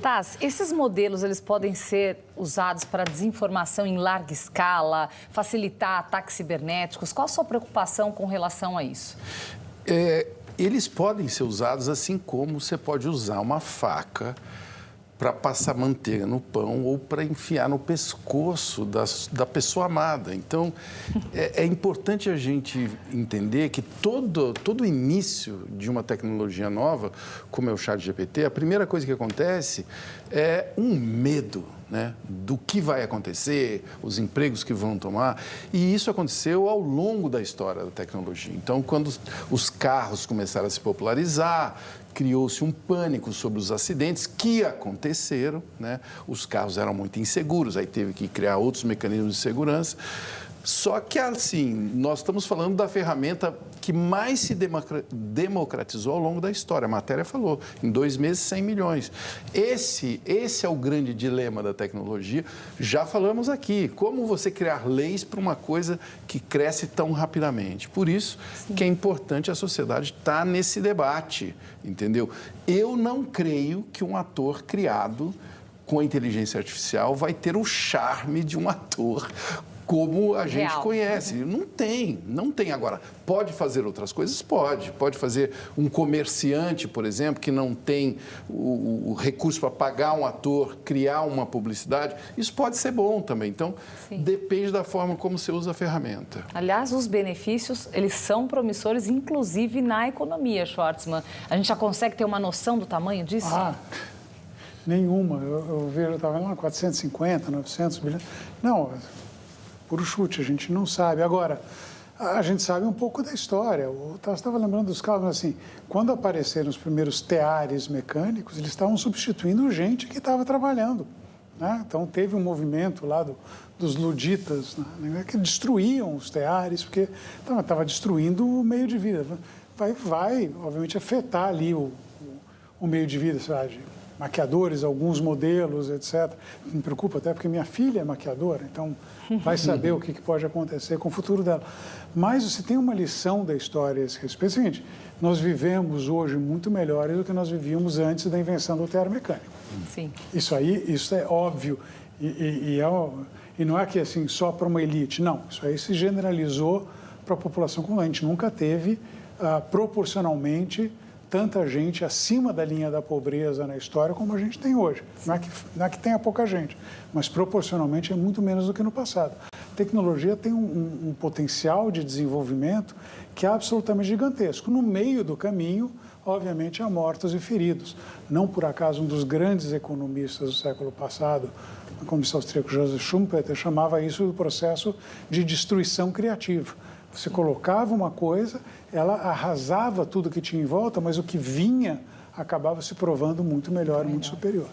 Taz, esses modelos eles podem ser usados para desinformação em larga escala, facilitar ataques cibernéticos? Qual a sua preocupação com relação a isso? Eles podem ser usados assim como você pode usar uma faca para passar manteiga no pão ou para enfiar no pescoço da pessoa amada. Então, é importante a gente entender que todo início de uma tecnologia nova, como é o ChatGPT, a primeira coisa que acontece é um medo, né, do que vai acontecer, os empregos que vão tomar. E isso aconteceu ao longo da história da tecnologia. Então, quando os carros começaram a se popularizar, criou-se um pânico sobre os acidentes que aconteceram, né? Os carros eram muito inseguros, aí teve que criar outros mecanismos de segurança. Só que, assim, nós estamos falando da ferramenta que mais se democratizou ao longo da história. A matéria falou, em 2 meses, 100 milhões. Esse é o grande dilema da tecnologia. Já falamos aqui, como você criar leis para uma coisa que cresce tão rapidamente. Por isso que é importante a sociedade estar nesse debate, entendeu? Eu não creio que um ator criado com a inteligência artificial vai ter o charme de um ator como a gente conhece. Não tem. Agora, pode fazer outras coisas? Pode fazer um comerciante, por exemplo, que não tem o recurso para pagar um ator, criar uma publicidade. Isso pode ser bom também. Então, depende da forma como você usa a ferramenta. Aliás, os benefícios, eles são promissores, inclusive na economia, Schwartzman. A gente já consegue ter uma noção do tamanho disso? Nenhuma. Eu estava lá, 450, 900 bilhões. Não, puro chute, a gente não sabe. Agora, a gente sabe um pouco da história. O Taz estava lembrando dos carros, assim, quando apareceram os primeiros teares mecânicos, eles estavam substituindo gente que estava trabalhando, né? Então, teve um movimento lá dos luditas, né, que destruíam os teares, porque estava destruindo o meio de vida. Vai obviamente, afetar ali o meio de vida, sabe? Maquiadores, alguns modelos, etc. Me preocupa até porque minha filha é maquiadora, então vai saber o que pode acontecer com o futuro dela. Mas você tem uma lição da história a esse respeito. É o seguinte, nós vivemos hoje muito melhores do que nós vivíamos antes da invenção do tear mecânico. Sim. Isso é óbvio. E não é que assim, só para uma elite, não. Isso aí se generalizou para a população comum. A gente nunca teve, proporcionalmente, tanta gente acima da linha da pobreza na história como a gente tem hoje. Não é que tenha pouca gente, mas proporcionalmente é muito menos do que no passado. A tecnologia tem um potencial de desenvolvimento que é absolutamente gigantesco. No meio do caminho, obviamente, há mortos e feridos. Não por acaso um dos grandes economistas do século passado, o economista austríaco Joseph Schumpeter, chamava isso do processo de destruição criativa. Você colocava uma coisa, ela arrasava tudo que tinha em volta, mas o que vinha acabava se provando muito melhor, muito superior.